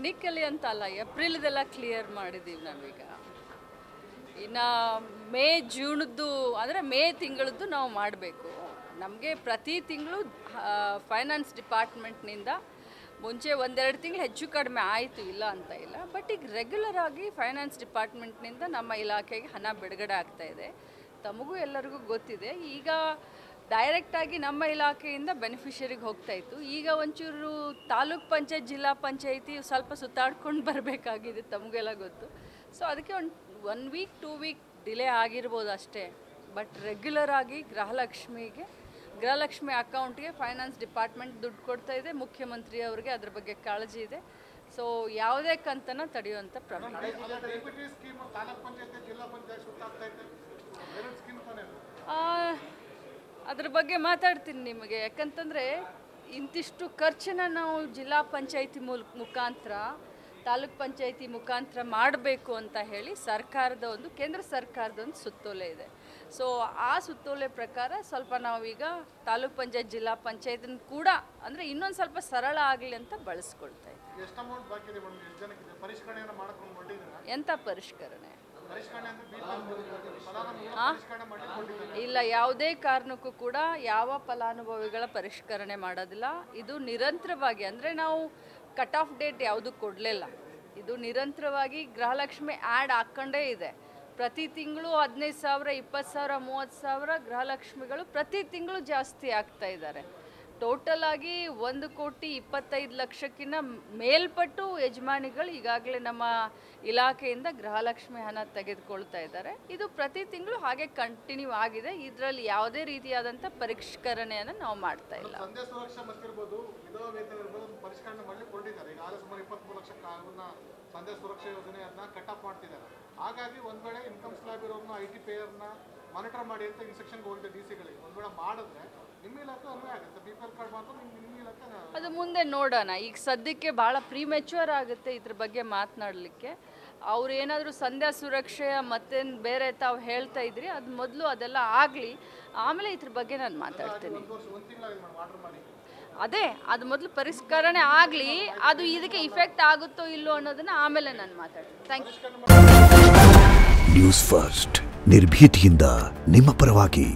Technically ಅಂತ ಅಲ್ಲ, ಏಪ್ರಿಲ್ದೆಲ್ಲ clear ಮಾಡಿದ್ದೀವಿ ನಾವೀಗ. ಇನ್ನು ಮೇ ಜೂನ್ದು ಅಂದರೆ ಮೇ ತಿಂಗಳದ್ದು ನಾವು ಮಾಡಬೇಕು. ನಮಗೆ ಪ್ರತಿ ತಿಂಗಳು ಫೈನಾನ್ಸ್ ಡಿಪಾರ್ಟ್ಮೆಂಟ್ನಿಂದ ಮುಂಚೆ ಒಂದೆರಡು ತಿಂಗಳು ಹೆಚ್ಚು ಕಡಿಮೆ ಆಯಿತು, ಇಲ್ಲ ಅಂತ ಇಲ್ಲ. ಬಟ್ ಈಗ ರೆಗ್ಯುಲರ್ ಆಗಿ ಫೈನಾನ್ಸ್ ಡಿಪಾರ್ಟ್ಮೆಂಟ್ನಿಂದ ನಮ್ಮ ಇಲಾಖೆಗೆ ಹಣ ಬಿಡುಗಡೆ ಆಗ್ತಾಯಿದೆ. ತಮಗೂ ಎಲ್ಲರಿಗೂ ಗೊತ್ತಿದೆ. ಈಗ ಡೈರೆಕ್ಟಾಗಿ ನಮ್ಮ ಇಲಾಖೆಯಿಂದ ಬೆನಿಫಿಷರಿಗೆ ಹೋಗ್ತಾಯಿತ್ತು. ಈಗ ಒಂಚೂರು ತಾಲೂಕ್ ಪಂಚಾಯತ್, ಜಿಲ್ಲಾ ಪಂಚಾಯತಿ ಸ್ವಲ್ಪ ಸುತ್ತಾಡ್ಕೊಂಡು ಬರಬೇಕಾಗಿದೆ, ತಮಗೆಲ್ಲ ಗೊತ್ತು. ಸೊ ಅದಕ್ಕೆ ಒನ್ ವೀಕ್ 2 ವೀಕ್ ಡಿಲೇ ಆಗಿರ್ಬೋದು ಅಷ್ಟೇ. ಬಟ್ ರೆಗ್ಯುಲರ್ ಆಗಿ ಗೃಹಲಕ್ಷ್ಮಿ ಅಕೌಂಟ್ಗೆ ಫೈನಾನ್ಸ್ ಡಿಪಾರ್ಟ್ಮೆಂಟ್ ದುಡ್ಡು ಕೊಡ್ತಾ ಇದೆ. ಮುಖ್ಯಮಂತ್ರಿ ಅವರಿಗೆ ಅದ್ರ ಬಗ್ಗೆ ಕಾಳಜಿ ಇದೆ. ಸೊ ಯಾವುದೇ ಕಂತನ ತಡೆಯುವಂಥ ಪ್ರಮೇಯ. ಅದ್ರ ಬಗ್ಗೆ ಮಾತಾಡ್ತೀನಿ ನಿಮಗೆ. ಯಾಕಂತಂದರೆ ಇಂತಿಷ್ಟು ಖರ್ಚನ್ನು ನಾವು ಜಿಲ್ಲಾ ಪಂಚಾಯತಿ ಮುಖಾಂತರ, ತಾಲೂಕ್ ಪಂಚಾಯತಿ ಮುಖಾಂತರ ಮಾಡಬೇಕು ಅಂತ ಹೇಳಿ ಕೇಂದ್ರ ಸರ್ಕಾರದ ಒಂದು ಸುತ್ತೋಲೆ ಇದೆ. ಸೊ ಆ ಸುತ್ತೋಲೆ ಪ್ರಕಾರ ಸ್ವಲ್ಪ ನಾವೀಗ ತಾಲೂಕ್ ಪಂಚಾಯತ್, ಜಿಲ್ಲಾ ಪಂಚಾಯತ್ನ ಕೂಡ ಅಂದರೆ ಇನ್ನೊಂದು ಸ್ವಲ್ಪ ಸರಳ ಆಗಲಿ ಅಂತ ಬಳಸ್ಕೊಳ್ತಾ ಇದ್ದೀವಿ. ಎಂಥ ಪರಿಷ್ಕರಣೆ? ಇಲ್ಲ, ಯಾವುದೇ ಕಾರಣಕ್ಕೂ ಕೂಡ ಯಾವ ಫಲಾನುಭವಿಗಳ ಪರಿಷ್ಕರಣೆ ಮಾಡೋದಿಲ್ಲ. ಇದು ನಿರಂತರವಾಗಿ, ಅಂದರೆ ನಾವು ಕಟ್ ಆಫ್ ಡೇಟ್ ಯಾವುದೂ ಕೊಡಲಿಲ್ಲ. ಇದು ನಿರಂತರವಾಗಿ ಗೃಹಲಕ್ಷ್ಮಿ ಆ್ಯಡ್ ಹಾಕ್ಕೊಂಡೇ ಇದೆ. ಪ್ರತಿ ತಿಂಗಳು 15,000, 20,000, 30,000 ಗೃಹಲಕ್ಷ್ಮಿಗಳು ಪ್ರತಿ ತಿಂಗಳು ಜಾಸ್ತಿ ಆಗ್ತಾ ಇದ್ದಾರೆ. ಟೋಟಲ್ ಆಗಿ 1,25,00,000ಕ್ಕಿಂತ ಮೇಲ್ಪಟ್ಟು ಯಜಮಾನಿಗಳು ಈಗಾಗಲೇ ನಮ್ಮ ಇಲಾಖೆಯಿಂದ ಗೃಹಲಕ್ಷ್ಮಿ ಹಣ ತೆಗೆದುಕೊಳ್ತಾ ಇದ್ದಾರೆ. ಇದು ಪ್ರತಿ ತಿಂಗಳು ಹಾಗೆ ಕಂಟಿನ್ಯೂ ಆಗಿದೆ. ಇದರಲ್ಲಿ ಯಾವುದೇ ರೀತಿಯಾದಂಥ ಪರಿಷ್ಕರಣೆಯನ್ನು ನಾವು ಮಾಡ್ತಾ ಇಲ್ಲ. ಸಂಧ್ಯಾ ಸುರಕ್ಷಾ ಯೋಜನೆ ಅದನ್ನ ಕಟ್ ಆಫ್ ಮಾಡ್ತಿದ್ದಾರೆ. ಹಾಗಾಗಿ ಒಂದ್ ವೇಳೆ ಇನ್ಕಮ್ ಸ್ಲಾಬ್ ಇರೋರ್ನ IT ಪೇಯರ್ನ ಮಾನಿಟರ್ ಮಾಡಿ ಅಂತ ಇನ್ಸ್ಟ್ರಕ್ಷನ್ ಹೋಗಿದೆ DC-ಗಳಿಗೆ. ಒಂದ್ ವೇಳೆ ಮಾಡಿದ್ರೆ ನಿಮ್ಮ ಇಲಾಖೆ ಅನ್ವಯ ಆಗುತ್ತೆ. BPL ಕಾರ್ಡ್ ಮಾತ್ರ ನಿಮ್ಮ ಇಲಾಖೆ ಅದು ಮುಂದೆ ನೋಡೋಣ. ಈಗ ಸದ್ಯಕ್ಕೆ ಭಾಳ ಪ್ರೀಮೆಚ್ಯೂರ್ ಆಗುತ್ತೆ ಇದ್ರ ಬಗ್ಗೆ ಮಾತನಾಡಲಿಕ್ಕೆ. ಅವ್ರು ಏನಾದರೂ ಸಂಧ್ಯಾ ಸುರಕ್ಷೆ ಮತ್ತೇನು ಬೇರೆ ತಾವು ಹೇಳ್ತಾ ಇದ್ರಿ, ಅದು ಮೊದಲು ಅದೆಲ್ಲ ಆಗಲಿ, ಆಮೇಲೆ ಇದ್ರ ಬಗ್ಗೆ ನಾನು ಮಾತಾಡ್ತೀನಿ. ಅದೇ ಅದು ಮೊದಲು ಪರಿಷ್ಕರಣೆ ಆಗಲಿ, ಅದು ಇದಕ್ಕೆ ಇಫೆಕ್ಟ್ ಆಗುತ್ತೋ ಇಲ್ಲೋ ಅನ್ನೋದನ್ನ ಆಮೇಲೆ ನಾನು ಮಾತಾಡ್ತೀನಿ. Thank you. ನ್ಯೂಸ್ ಫಸ್ಟ್, ನಿರ್ಭೀತಿಯಿಂದ ನಿಮ್ಮ ಪರವಾಗಿ.